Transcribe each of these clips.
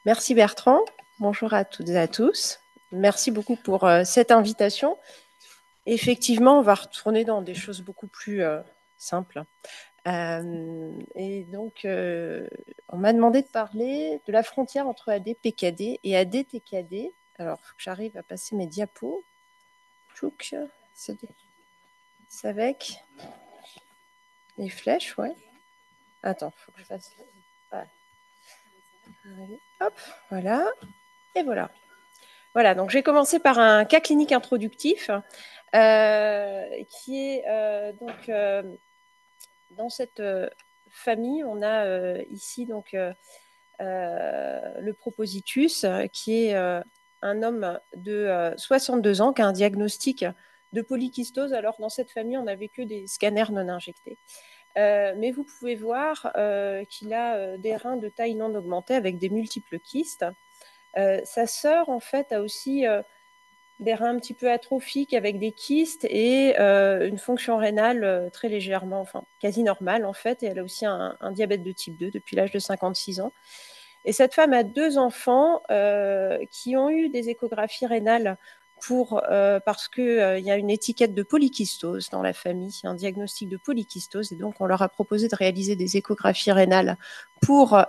Merci Bertrand. Bonjour à toutes et à tous. Merci beaucoup pour cette invitation. Effectivement, on va retourner dans des choses beaucoup plus simples. Et donc, on m'a demandé de parler de la frontière entre AD-PKD et AD-TKD. Alors, il faut que j'arrive à passer mes diapos. Tchouk, c'est avec les flèches, ouais. Attends, il faut que je fasse... Voilà. Hop, voilà. Et voilà. Voilà, donc j'ai commencé par un cas clinique introductif qui est dans cette famille, on a ici donc le propositus qui est un homme de 62 ans qui a un diagnostic de polykystose. Alors dans cette famille, on n'avait que des scanners non injectés. Mais vous pouvez voir qu'il a des reins de taille non augmentée avec des multiples kystes. Sa sœur, en fait, a aussi des reins un petit peu atrophiques avec des kystes et une fonction rénale très légèrement, enfin quasi normale en fait. Et elle a aussi un diabète de type 2 depuis l'âge de 56 ans. Et cette femme a 2 enfants qui ont eu des échographies rénales parce qu'il y a une étiquette de polykystose dans la famille, un diagnostic de polykystose. Et donc, on leur a proposé de réaliser des échographies rénales pour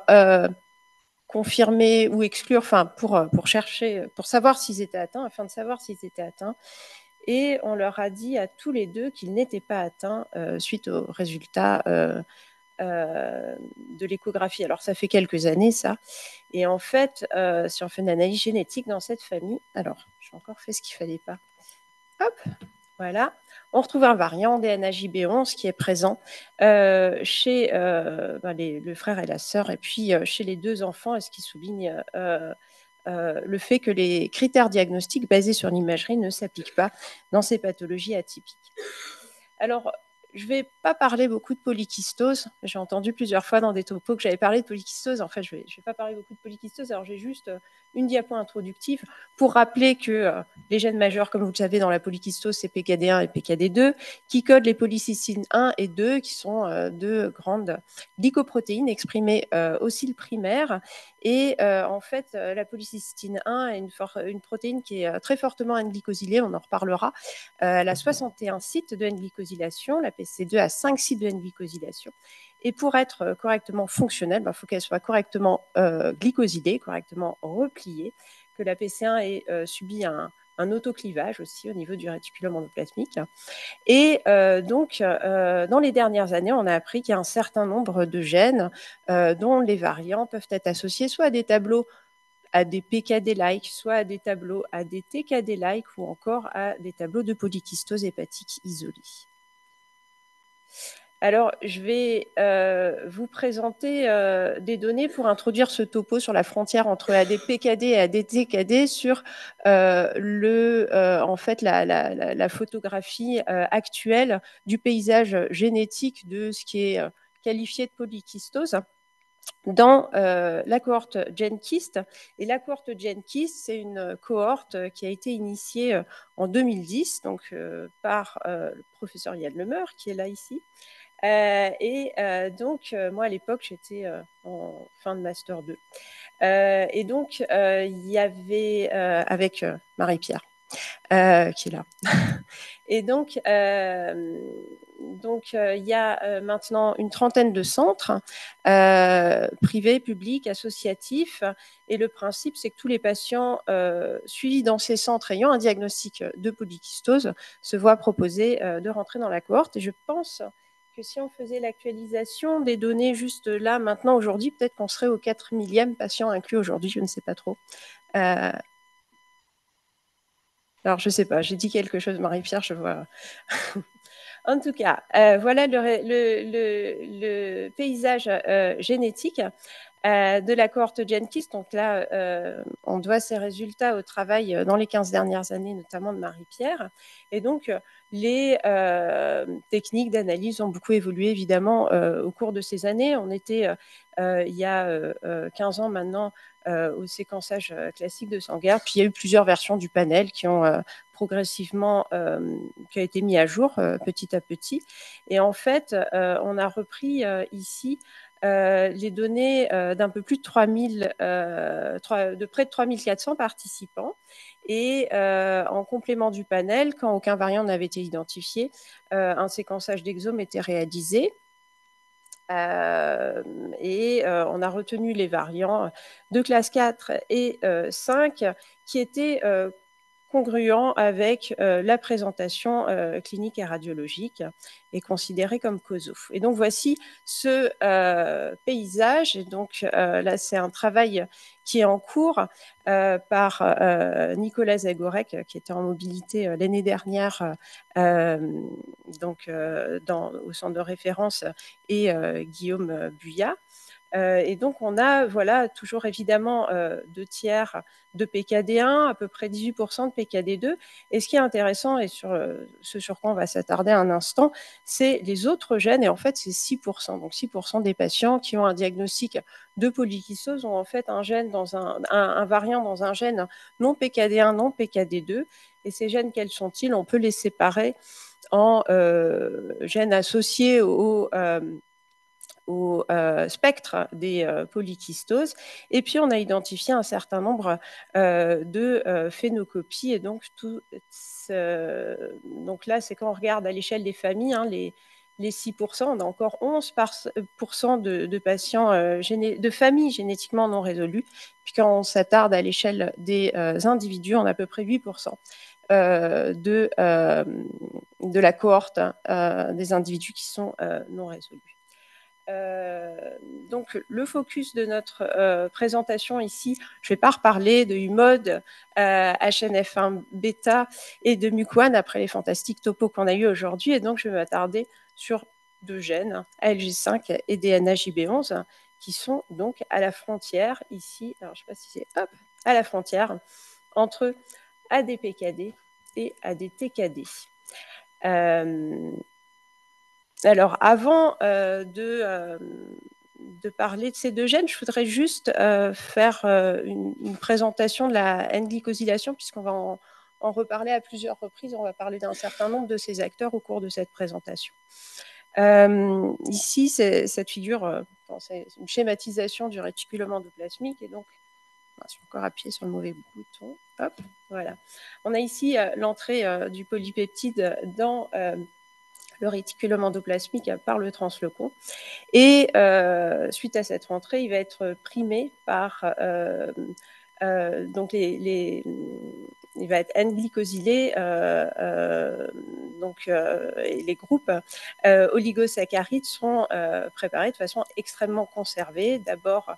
confirmer ou exclure, enfin pour chercher, pour savoir s'ils étaient atteints, afin de savoir s'ils étaient atteints. Et on leur a dit à tous les deux qu'ils n'étaient pas atteints suite aux résultats de l'échographie. Alors ça fait quelques années ça. Et en fait, si on fait une analyse génétique dans cette famille, alors j'ai encore fait ce qu'il fallait pas. Hop, voilà. On retrouve un variant DNAJB11 qui est présent chez le frère et la sœur, et puis chez les 2 enfants, et ce qui souligne le fait que les critères diagnostiques basés sur l'imagerie ne s'appliquent pas dans ces pathologies atypiques. Alors, je ne vais pas parler beaucoup de polykystose. J'ai entendu plusieurs fois dans des topos que j'avais parlé de polykystose. En fait, je ne vais pas parler beaucoup de polykystose. Alors, j'ai juste une diapo introductive pour rappeler que les gènes majeurs, comme vous le savez, dans la polykystose, c'est PKD1 et PKD2, qui codent les polycystines 1 et 2, qui sont 2 grandes glycoprotéines exprimées au cil primaire. Et en fait, la polycystine 1 est une protéine qui est très fortement N-glycosylée, on en reparlera. Elle a 61 sites de N-glycosylation, la PC2 a 5 sites de N-glycosylation. Et pour être correctement fonctionnelle, il faut qu'elle soit correctement glycosylée, correctement repliée, que la PC1 ait subi un autoclivage aussi au niveau du réticulum endoplasmique. Et donc, dans les dernières années, on a appris qu'il y a un certain nombre de gènes dont les variants peuvent être associés soit à des tableaux à des PKD-like, soit à des tableaux à des TKD-like ou encore à des tableaux de polykystose hépatique isolée. Alors, je vais vous présenter des données pour introduire ce topo sur la frontière entre AD-PKD et AD-TKD sur en fait, la photographie actuelle du paysage génétique de ce qui est qualifié de polykystose dans la cohorte GenKIST. Et la cohorte GenKIST, c'est une cohorte qui a été initiée en 2010 donc, par le professeur Yann Lemeur, qui est là ici. Donc, moi, à l'époque, j'étais en fin de Master 2. Et donc, il y avait, avec Marie-Pierre, qui est là. Et donc, il y a maintenant une trentaine de centres privés, publics, associatifs. Et le principe, c'est que tous les patients suivis dans ces centres ayant un diagnostic de polykystose se voient proposer de rentrer dans la cohorte. Et je pense que si on faisait l'actualisation des données juste là, maintenant, aujourd'hui, peut-être qu'on serait au 4 millième patient inclus aujourd'hui, je ne sais pas trop. Alors, je ne sais pas, j'ai dit quelque chose, Marie-Pierre, je vois. En tout cas, voilà le paysage génétique de la cohorte GenKIST. Donc là, on doit ces résultats au travail dans les 15 dernières années, notamment de Marie-Pierre. Et donc, les techniques d'analyse ont beaucoup évolué, évidemment, au cours de ces années. On était, il y a 15 ans maintenant, au séquençage classique de Sanger. Puis il y a eu plusieurs versions du panel qui ont progressivement qui a été mis à jour petit à petit. Et en fait, on a repris ici les données d'un peu plus de 3000, de près de 3400 participants. Et en complément du panel, quand aucun variant n'avait été identifié, un séquençage d'exomes était réalisé. On a retenu les variants de classe 4 et 5 qui étaient congruents avec la présentation clinique et radiologique et considérés comme causaux. Et donc voici ce paysage. Et donc là, c'est un travail qui est en cours par Nicolas Zagorek, qui était en mobilité l'année dernière au centre de référence, et Guillaume Buyat. Et donc, on a toujours évidemment 2 tiers de PKD1, à peu près 18% de PKD2. Et ce qui est intéressant, et ce sur quoi on va s'attarder un instant, c'est les autres gènes. Et en fait, c'est 6%. Donc, 6% des patients qui ont un diagnostic de polykystose ont en fait un variant dans un gène non PKD1, non PKD2. Et ces gènes, quels sont-ils? On peut les séparer en gènes associés au spectre des polykystoses. Et puis, on a identifié un certain nombre de phénocopies. Et donc, donc là, c'est quand on regarde à l'échelle des familles, les 6%, on a encore 11% de patients, de familles génétiquement non résolues. Puis quand on s'attarde à l'échelle des individus, on a à peu près 8% de la cohorte des individus qui sont non résolus. Donc, le focus de notre présentation ici, je ne vais pas reparler de UMOD, HNF1 bêta et de MUC1 après les fantastiques topos qu'on a eu aujourd'hui. Et donc, je vais m'attarder sur 2 gènes, ALG5 et DNAJB11, qui sont donc à la frontière ici, alors je ne sais pas si c'est à la frontière entre ADPKD et ADTKD. Alors, avant de parler de ces 2 gènes, je voudrais juste faire une présentation de la N-glycosylation, puisqu'on va en reparler à plusieurs reprises. On va parler d'un certain nombre de ces acteurs au cours de cette présentation. Ici, cette figure, c'est une schématisation du réticulum endoplasmique. Et donc, je vais encore appuyer sur le mauvais bouton. Hop, voilà. On a ici l'entrée du polypeptide dans le réticulum endoplasmique par le translocon. Et suite à cette rentrée, il va être primé par donc il va être N-glycosylé, et les groupes oligosaccharides sont préparés de façon extrêmement conservée. D'abord,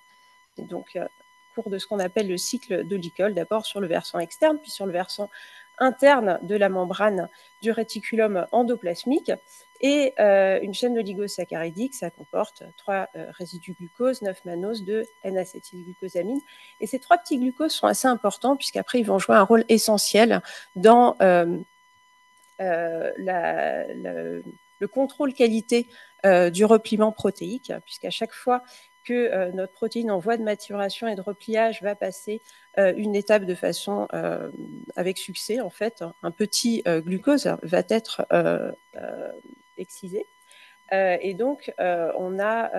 donc au cours de ce qu'on appelle le cycle de Licol, d'abord sur le versant externe, puis sur le versant interne de la membrane du réticulum endoplasmique. Et une chaîne oligosaccharidique, ça comporte 3 résidus glucose, 9 mannose, 2 N-acétylglucosamine. Et ces 3 petits glucoses sont assez importants, puisqu'après, ils vont jouer un rôle essentiel dans le contrôle qualité du repliement protéique, puisqu'à chaque fois que notre protéine en voie de maturation et de repliage va passer une étape de façon avec succès, en fait, un petit glucose va être excisé. Et donc, on a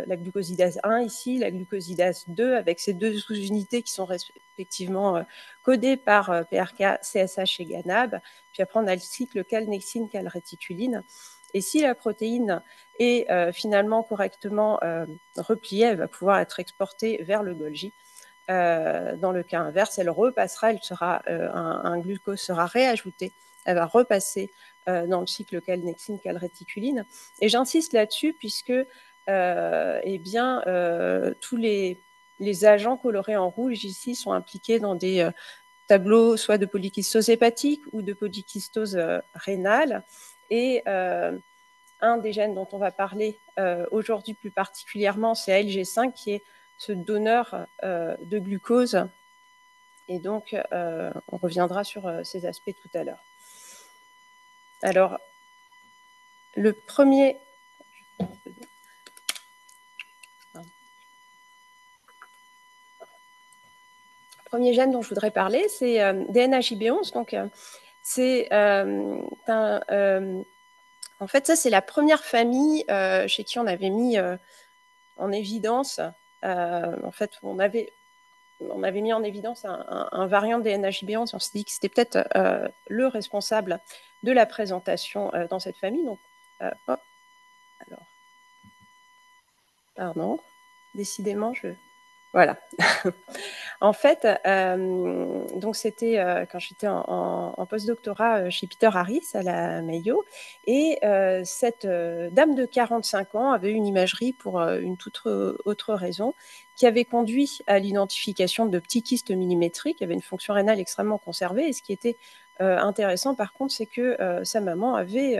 la glucosidase 1 ici, la glucosidase 2, avec ces 2 sous-unités qui sont respectivement codées par PRK, CSH et GANAB. Puis après, on a le cycle calnexine, calréticuline. Et si la protéine est finalement correctement repliée, elle va pouvoir être exportée vers le Golgi. Dans le cas inverse, elle repassera, un glucose sera réajouté, elle va repasser dans le cycle calnexine, calréticuline. Et j'insiste là-dessus puisque tous les agents colorés en rouge ici sont impliqués dans des tableaux soit de polykystose hépatique ou de polykystose rénale. Et un des gènes dont on va parler aujourd'hui plus particulièrement, c'est ALG5, qui est ce donneur de glucose. Et donc, on reviendra sur ces aspects tout à l'heure. Alors, le premier gène dont je voudrais parler, c'est DNAJB11. Donc, en fait, ça, c'est la première famille chez qui on avait mis en évidence, en fait, on avait mis en évidence un variant de DNAJB11. On s'est dit que c'était peut-être le responsable de la présentation dans cette famille. Donc, hop, alors, pardon, décidément, voilà. En fait, donc c'était quand j'étais en postdoctorat chez Peter Harris à la Mayo, et cette dame de 45 ans avait une imagerie pour une toute autre raison, qui avait conduit à l'identification de petits kystes millimétriques, qui avaient une fonction rénale extrêmement conservée. Et ce qui était intéressant, par contre, c'est que sa maman avait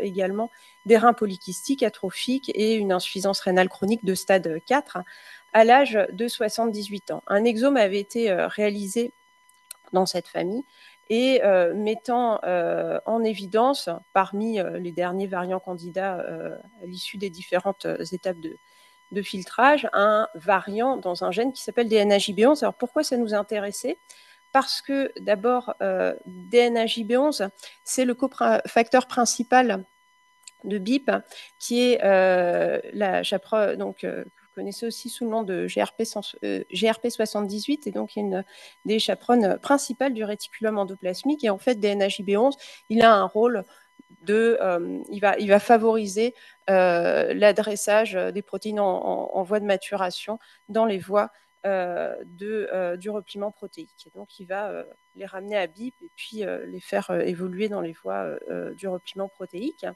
également des reins polykystiques, atrophiques et une insuffisance rénale chronique de stade 4 à l'âge de 78 ans. Un exome avait été réalisé dans cette famille et mettant en évidence, parmi les derniers variants candidats à l'issue des différentes étapes de filtrage, un variant dans un gène qui s'appelle DNAJB11. Alors pourquoi ça nous intéressait ? Parce que d'abord, DNAJB11, c'est le cofacteur principal de BIP, qui est la chaperone, donc vous connaissez aussi sous le nom de GRP78, et donc une des chaperones principales du réticulum endoplasmique. Et en fait, DNAJB11, il a un rôle il va favoriser l'adressage des protéines en voie de maturation dans les voies du repliement protéique. Et donc, il va les ramener à BIP et puis les faire évoluer dans les voies du repliement protéique.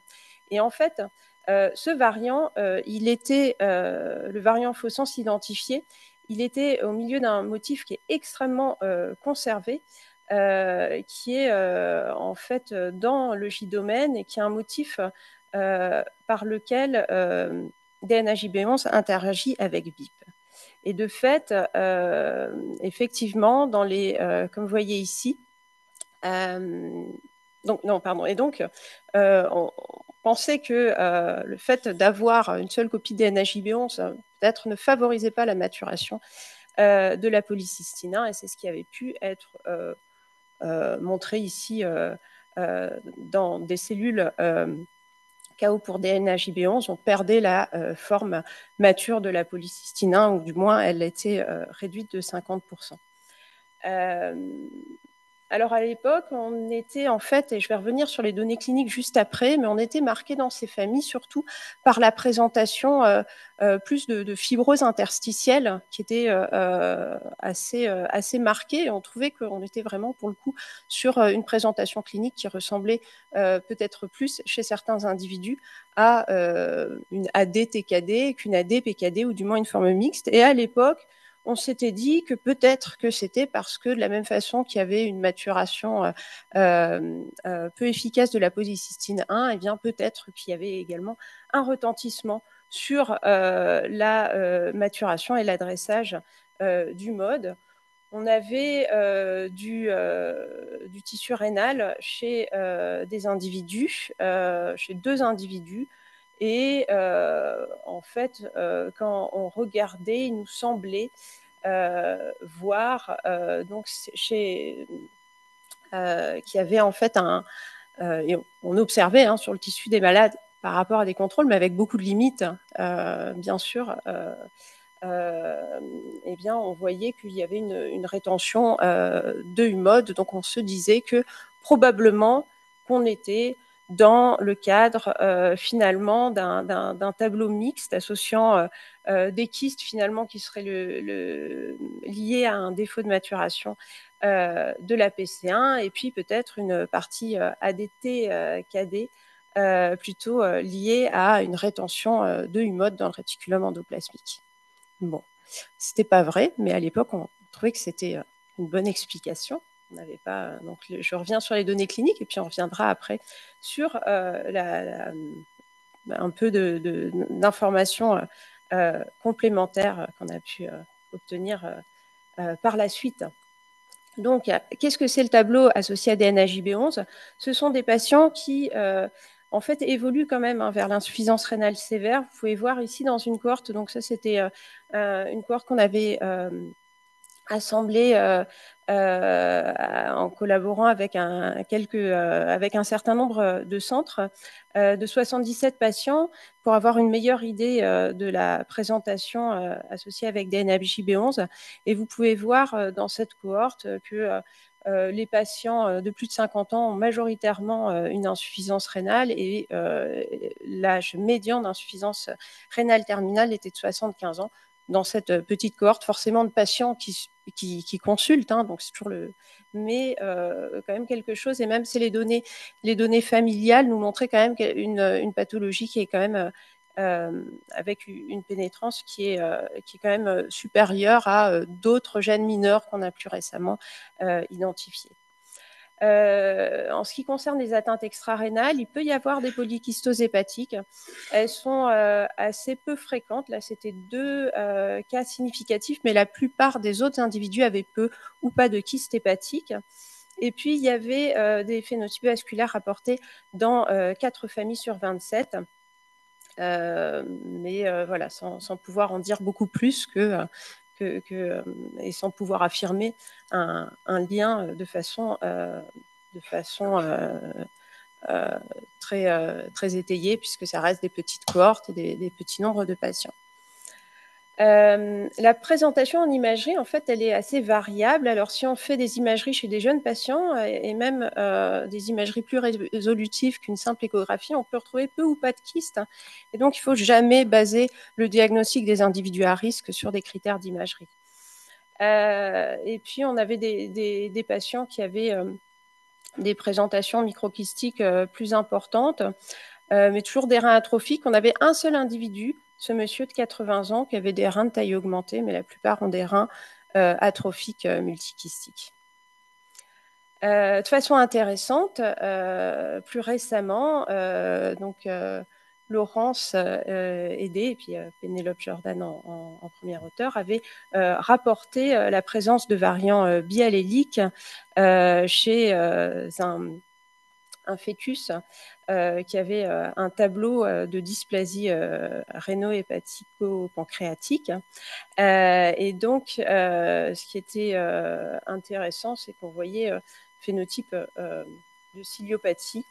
Et en fait, ce variant, le variant faux-sens identifié, il était au milieu d'un motif qui est extrêmement conservé, qui est en fait dans le J-domaine et qui est un motif par lequel DNAJB11 interagit avec BIP. Et de fait, effectivement, comme vous voyez ici, on pensait que le fait d'avoir une seule copie de DNAJB11 peut-être ne favorisait pas la maturation de la polycystine 1, et c'est ce qui avait pu être montré ici dans des cellules KO pour DNAJB11. On perdait la forme mature de la polycystine 1, ou du moins elle était réduite de 50%. Alors à l'époque, on était en fait, et je vais revenir sur les données cliniques juste après, mais on était marqué dans ces familles surtout par la présentation plus de fibrose interstitielle qui était assez marquée. Et on trouvait qu'on était vraiment pour le coup sur une présentation clinique qui ressemblait peut-être plus chez certains individus à une AD-TKD qu'une AD-PKD, ou du moins une forme mixte. Et à l'époque, on s'était dit que peut-être que c'était parce que de la même façon qu'il y avait une maturation peu efficace de la polycystine 1, et bien peut-être qu'il y avait également un retentissement sur la maturation et l'adressage du mode. On avait du tissu rénal chez des individus, chez 2 individus. Et en fait, quand on regardait, il nous semblait voir donc qu'il y avait en fait et on observait sur le tissu des malades par rapport à des contrôles, mais avec beaucoup de limites, bien sûr. Eh bien, on voyait qu'il y avait une rétention de HUMOD. Donc, on se disait que probablement qu'on était dans le cadre finalement d'un tableau mixte associant des kystes finalement qui seraient liés à un défaut de maturation de la PC1, et puis peut-être une partie ADT-KD plutôt liée à une rétention de HUMOD dans le réticulum endoplasmique. Bon, c'était pas vrai, mais à l'époque, on trouvait que c'était une bonne explication. On n'avait pas. Donc, je reviens sur les données cliniques et puis on reviendra après sur un peu d'informations complémentaires qu'on a pu obtenir par la suite. Donc, qu'est-ce que c'est le tableau associé à DNAJB11 ? Ce sont des patients qui en fait, évolue quand même vers l'insuffisance rénale sévère. Vous pouvez voir ici dans une cohorte, donc ça c'était une cohorte qu'on avait assemblés en collaborant avec avec un certain nombre de centres, de 77 patients pour avoir une meilleure idée de la présentation associée avec DNAJB11. Et vous pouvez voir dans cette cohorte que les patients de plus de 50 ans ont majoritairement une insuffisance rénale et l'âge médian d'insuffisance rénale terminale était de 75 ans. Dans cette petite cohorte, forcément de patients qui consultent, hein, donc c'est toujours mais quand même quelque chose, et même si les données familiales nous montraient quand même une pathologie qui est quand même avec une pénétrance qui est quand même supérieure à d'autres gènes mineurs qu'on a plus récemment identifiés. En ce qui concerne les atteintes extra-rénales, il peut y avoir des polykystoses hépatiques. Elles sont assez peu fréquentes. Là, c'était 2 cas significatifs, mais la plupart des autres individus avaient peu ou pas de kyste hépatique. Et puis, il y avait des phénotypes vasculaires rapportés dans 4 familles sur 27. Mais voilà, sans pouvoir en dire beaucoup plus et sans pouvoir affirmer un lien de façon très étayée, puisque ça reste des petites cohortes et des petits nombres de patients. La présentation en imagerie, en fait, elle est assez variable. Alors, si on fait des imageries chez des jeunes patients et même des imageries plus résolutives qu'une simple échographie, on peut retrouver peu ou pas de kystes. Et donc, il ne faut jamais baser le diagnostic des individus à risque sur des critères d'imagerie. Et puis, on avait des patients qui avaient des présentations microkystiques plus importantes, mais toujours des reins atrophiques. On avait un seul individu, ce monsieur de 80 ans, qui avait des reins de taille augmentée, mais la plupart ont des reins atrophiques multikystiques. De façon intéressante, plus récemment, Laurence Hédé et puis Pénélope Jordan en premier auteur avaient rapporté la présence de variants bialléliques chez un fœtus qui avait un tableau de dysplasie réno-hépatico-pancréatique. Et donc, ce qui était intéressant, c'est qu'on voyait phénotype de ciliopathie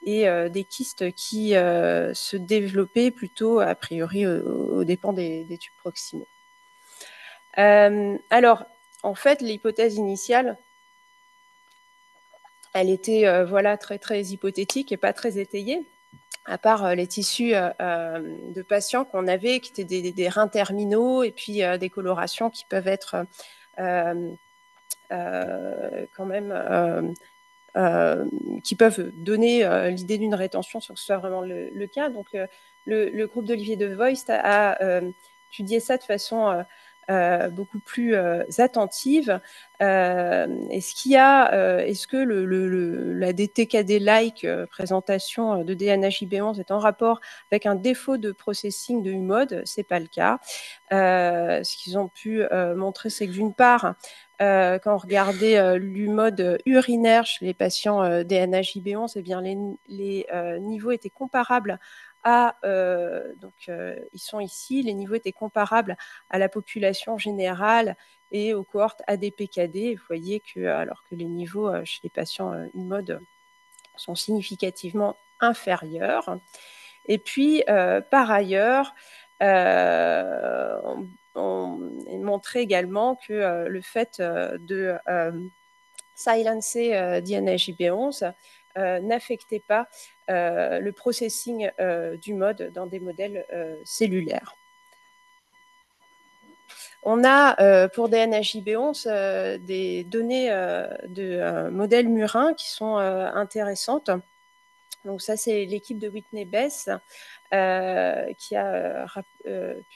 et des kystes qui se développaient plutôt, a priori, aux dépens des tubes proximaux. Alors, en fait, l'hypothèse initiale, elle était voilà, très, très hypothétique et pas très étayée, à part les tissus de patients qu'on avait, qui étaient des reins terminaux, et puis des colorations qui peuvent être quand même... qui peuvent donner l'idée d'une rétention sans que ce soit vraiment le cas. Donc, le groupe d'Olivier de Voist a étudié ça de façon beaucoup plus attentive. Est-ce que la DTKD-like présentation de DNAJB11 est en rapport avec un défaut de processing de UMOD? Ce n'est pas le cas. Ce qu'ils ont pu montrer, c'est que d'une part, quand on regardait l'UMOD urinaire chez les patients DNAJB11, eh bien, les niveaux étaient comparables ils sont ici, les niveaux étaient comparables à la population générale et aux cohortes ADPKD. Vous voyez que, alors que les niveaux chez les patients UMOD sont significativement inférieurs. Et puis, par ailleurs, on montrait également que le fait de silencer DNAJB11 n'affectait pas le processing du mode dans des modèles cellulaires. On a pour DNAJB11 des données de modèles murins qui sont intéressantes. Donc ça, c'est l'équipe de Whitney Bess qui a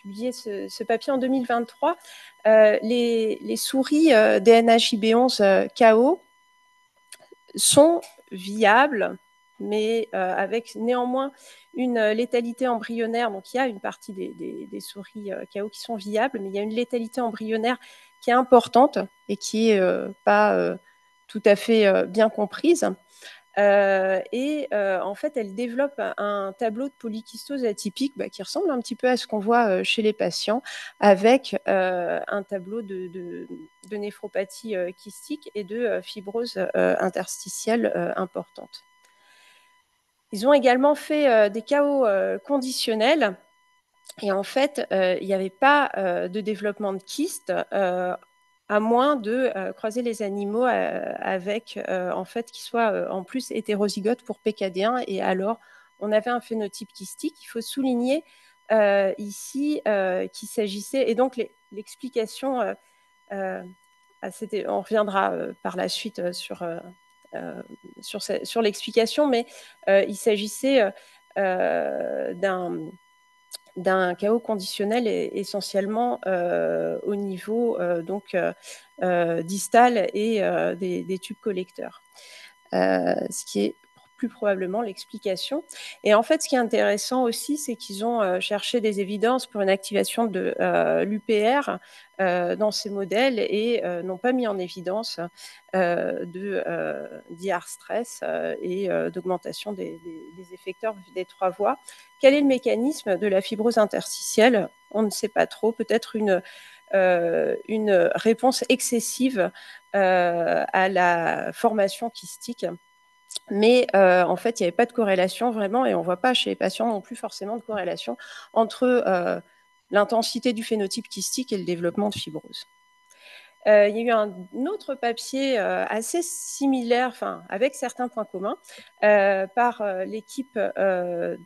publié ce papier en 2023. Les souris DNAJB11 KO sont viables, mais avec néanmoins une létalité embryonnaire. Donc, il y a une partie des souris KO qui sont viables, mais il y a une létalité embryonnaire qui est importante et qui n'est pas tout à fait bien comprise. En fait, elle développe un tableau de polykystose atypique qui ressemble un petit peu à ce qu'on voit chez les patients, avec un tableau de néphropathie kystique et de fibrose interstitielle importante. Ils ont également fait des KO conditionnels. Et en fait, il n'y avait pas de développement de kyste, à moins de croiser les animaux avec, en fait, qui soient en plus hétérozygotes pour PKD1. Et alors, on avait un phénotype kystique. Il faut souligner ici qu'il s'agissait, et donc l'explication, on reviendra par la suite sur l'explication, mais il s'agissait d'un chaos conditionnel essentiellement au niveau distal et des tubes collecteurs, ce qui est plus probablement l'explication. Et en fait, ce qui est intéressant aussi, c'est qu'ils ont cherché des évidences pour une activation de l'UPR dans ces modèles et n'ont pas mis en évidence d'IR stress et d'augmentation des effecteurs des 3 voies. Quel est le mécanisme de la fibrose interstitielle? On ne sait pas trop. Peut-être une réponse excessive à la formation kystique. Mais en fait, il n'y avait pas de corrélation vraiment, et on ne voit pas chez les patients non plus forcément de corrélation entre l'intensité du phénotype kystique et le développement de fibrose. Il y a eu un autre papier assez similaire, avec certains points communs, par l'équipe de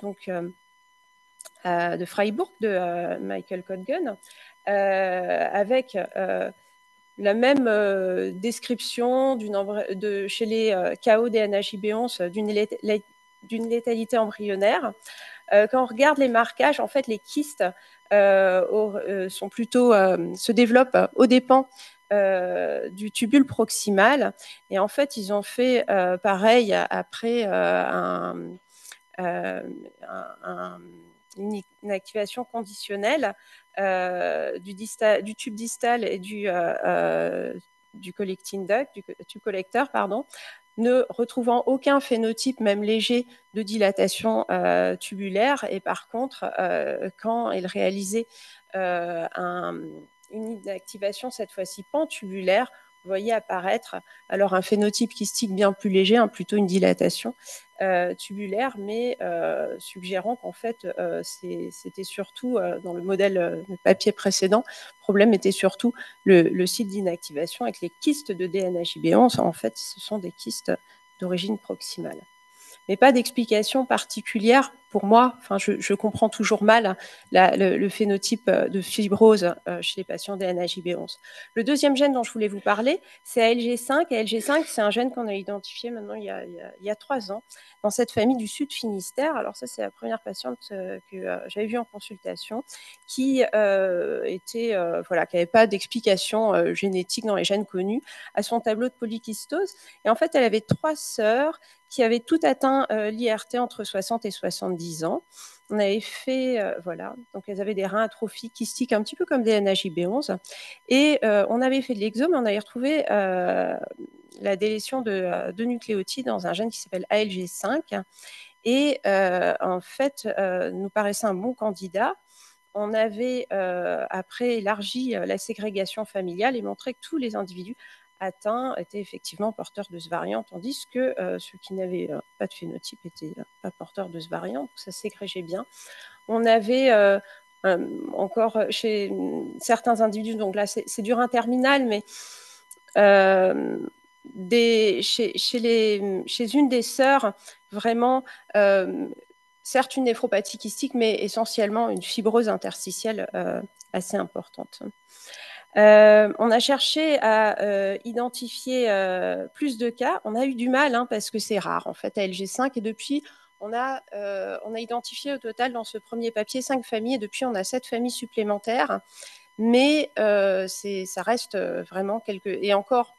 Freiburg, de Michael Codgen, avec la même description chez les KO DNHIB11 d'une létalité embryonnaire. Quand on regarde les marquages, en fait, les kystes sont plutôt, se développent aux dépens du tubule proximal. Et en fait, ils ont fait pareil après une activation conditionnelle du tube distal et du collecting duct, du tube collecteur, pardon, ne retrouvant aucun phénotype, même léger, de dilatation tubulaire. Et par contre, quand elle réalisait une activation, cette fois-ci pantubulaire, vous voyez apparaître alors un phénotype kystique bien plus léger, plutôt une dilatation tubulaire, mais suggérant qu'en fait, c'était surtout, dans le modèle, le papier précédent, le problème était surtout le site d'inactivation avec les kystes de DNHIB11. En fait, ce sont des kystes d'origine proximale. Mais pas d'explication particulière pour moi. Je comprends toujours mal le phénotype de fibrose chez les patients DNHIB11. Le deuxième gène dont je voulais vous parler, c'est ALG5. ALG5, c'est un gène qu'on a identifié maintenant il y a 3 ans dans cette famille du Sud Finistère. Alors ça, c'est la première patiente que j'avais vue en consultation qui n'avait pas d'explication génétique dans les gènes connus à son tableau de polykystose. Et en fait, elle avait 3 sœurs qui avaient tout atteint l'IRT entre 60 et 70 ans. On avait fait, donc elles avaient des reins atrophiques kystiques, un petit peu comme des NHIB11. Et on avait fait de l'exome et on avait retrouvé la délétion de nucléotides dans un gène qui s'appelle ALG5. Et en fait, nous paraissait un bon candidat. On avait après élargi la ségrégation familiale et montré que tous les individus atteints étaient effectivement porteurs de ce variant, tandis que ceux qui n'avaient pas de phénotype n'étaient pas porteurs de ce variant, donc ça s'égrégeait bien. On avait encore chez certains individus, donc là c'est du rein terminal, mais chez une des sœurs, vraiment, certes une néphropathie kystique, mais essentiellement une fibrose interstitielle assez importante. On a cherché à identifier plus de cas. On a eu du mal parce que c'est rare en fait à LG5, et depuis on a identifié au total dans ce premier papier 5 familles, et depuis on a 7 familles supplémentaires, mais ça reste vraiment et encore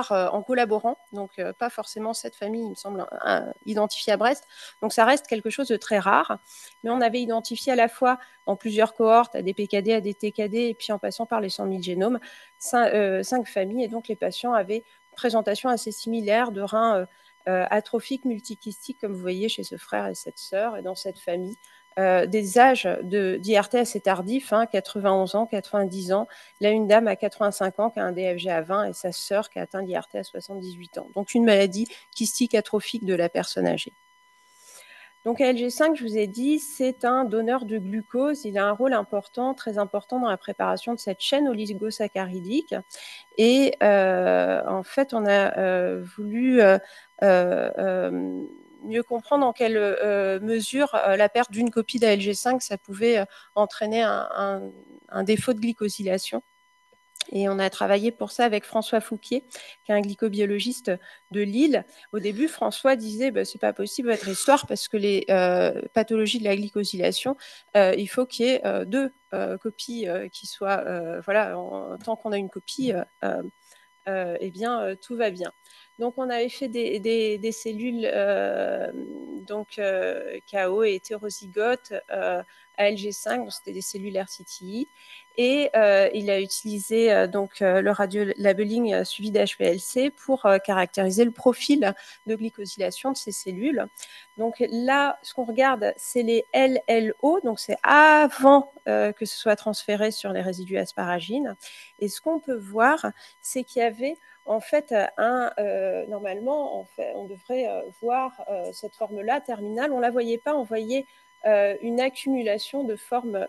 en collaborant, donc pas forcément cette famille, il me semble, identifiée à Brest. Donc ça reste quelque chose de très rare. Mais on avait identifié à la fois en plusieurs cohortes, à des PKD, à des TKD, et puis en passant par les 100 000 génomes, 5 familles. Et donc les patients avaient une présentation assez similaire de reins atrophique multikystique, comme vous voyez chez ce frère et cette sœur, et dans cette famille. Des âges d'IRT assez tardifs, 91 ans, 90 ans. Là, une dame à 85 ans qui a un DFG à 20 et sa sœur qui a atteint l'IRT à 78 ans. Donc, une maladie kystique atrophique de la personne âgée. Donc, ALG5, je vous ai dit, c'est un donneur de glucose. Il a un rôle important, très important dans la préparation de cette chaîne oligosaccharidique. Et en fait, on a voulu mieux comprendre en quelle mesure la perte d'une copie d'ALG5, ça pouvait entraîner un défaut de glycosylation. Et on a travaillé pour ça avec François Fouquier, qui est un glycobiologiste de Lille. Au début, François disait c'est pas possible votre histoire parce que les pathologies de la glycosylation, il faut qu'il y ait deux copies qui soient voilà, tant qu'on a une copie, eh bien tout va bien. Donc on avait fait des cellules donc KO et hétérozygotes ALG5, c'était des cellules RCTI. Et il a utilisé donc le radiolabeling suivi d'HPLC pour caractériser le profil de glycosylation de ces cellules. Donc là, ce qu'on regarde, c'est les LLO, donc c'est avant que ce soit transféré sur les résidus asparagines. Et ce qu'on peut voir, c'est qu'il y avait en fait normalement, en fait, on devrait voir cette forme-là terminale. On ne la voyait pas, on voyait une accumulation de formes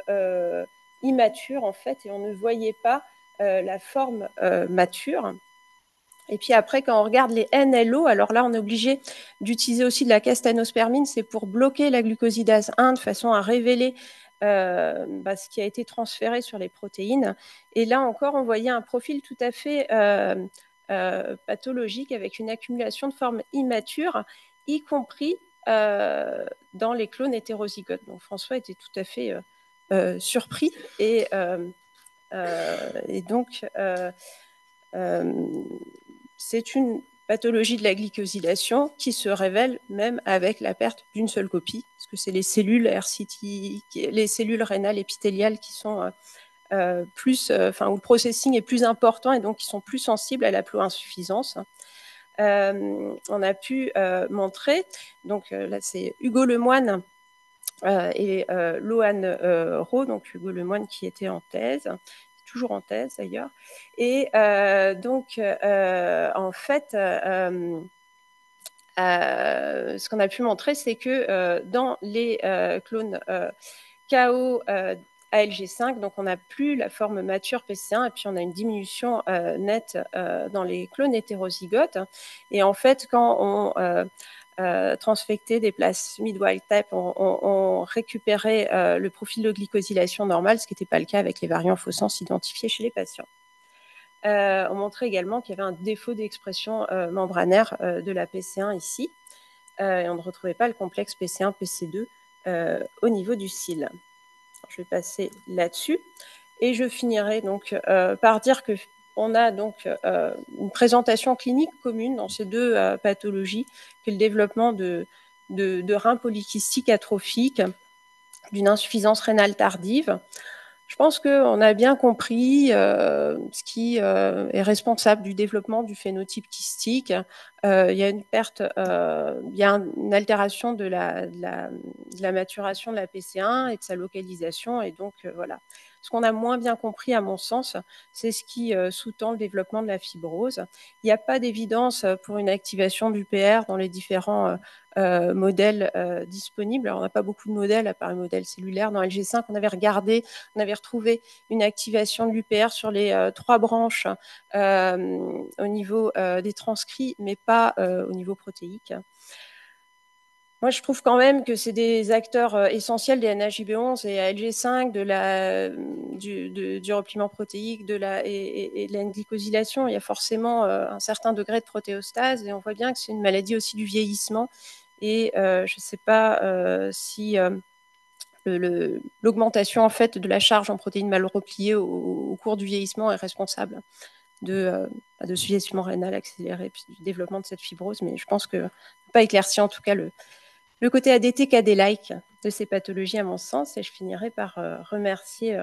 immature en fait, et on ne voyait pas la forme mature. Et puis après, quand on regarde les NLO, alors là, on est obligé d'utiliser aussi de la castanospermine, c'est pour bloquer la glucosidase 1 de façon à révéler ce qui a été transféré sur les protéines. Et là encore, on voyait un profil tout à fait pathologique avec une accumulation de formes immatures, y compris dans les clones hétérozygotes. Donc François était tout à fait surpris et donc c'est une pathologie de la glycosylation qui se révèle même avec la perte d'une seule copie, parce que c'est les cellules RCT, les cellules rénales épithéliales qui sont plus, où le processing est plus important et donc qui sont plus sensibles à la ploinsuffisance. On a pu montrer, donc là c'est Hugo Lemoine et Loane Rowe, donc Hugo Lemoine qui était en thèse, toujours en thèse d'ailleurs. Et donc, en fait, ce qu'on a pu montrer, c'est que dans les clones KO ALG5, donc on n'a plus la forme mature PC1 et puis on a une diminution nette dans les clones hétérozygotes. Et en fait, quand on transfectait des plasmides wild type, on récupérait le profil de glycosylation normal, ce qui n'était pas le cas avec les variants faux sens identifiés chez les patients. On montrait également qu'il y avait un défaut d'expression membranaire de la PC1 ici. Et on ne retrouvait pas le complexe PC1, PC2 au niveau du cil. Je vais passer là-dessus. Et je finirai donc par dire qu'on a donc une présentation clinique commune dans ces deux pathologies, que le développement de reins polykystiques atrophiques, d'une insuffisance rénale tardive. Je pense qu'on a bien compris ce qui est responsable du développement du phénotype kystique. Il y a une perte, il y a une altération de la maturation de la PC1 et de sa localisation. Et donc, voilà. Ce qu'on a moins bien compris, à mon sens, c'est ce qui sous-tend le développement de la fibrose. Il n'y a pas d'évidence pour une activation du PR dans les différents modèles disponibles. Alors, on n'a pas beaucoup de modèles, à part les modèles cellulaires. Dans LG5, on avait regardé, on avait retrouvé une activation de l'UPR sur les 3 branches au niveau des transcrits, mais pas au niveau protéique. Moi, je trouve quand même que c'est des acteurs essentiels des NHJB11 et ALG5, du repliement protéique et de la glycosylation. Il y a forcément un certain degré de protéostase et on voit bien que c'est une maladie aussi du vieillissement. Et je ne sais pas si l'augmentation en fait, de la charge en protéines mal repliées au cours du vieillissement est responsable de ce vieillissement rénal accéléré et puis du développement de cette fibrose. Mais je pense que pas éclairci en tout cas le côté ADT-KD-like de ces pathologies à mon sens. Et je finirai par remercier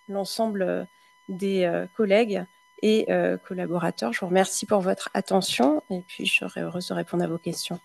l'ensemble des collègues et collaborateurs. Je vous remercie pour votre attention et puis je serai heureuse de répondre à vos questions.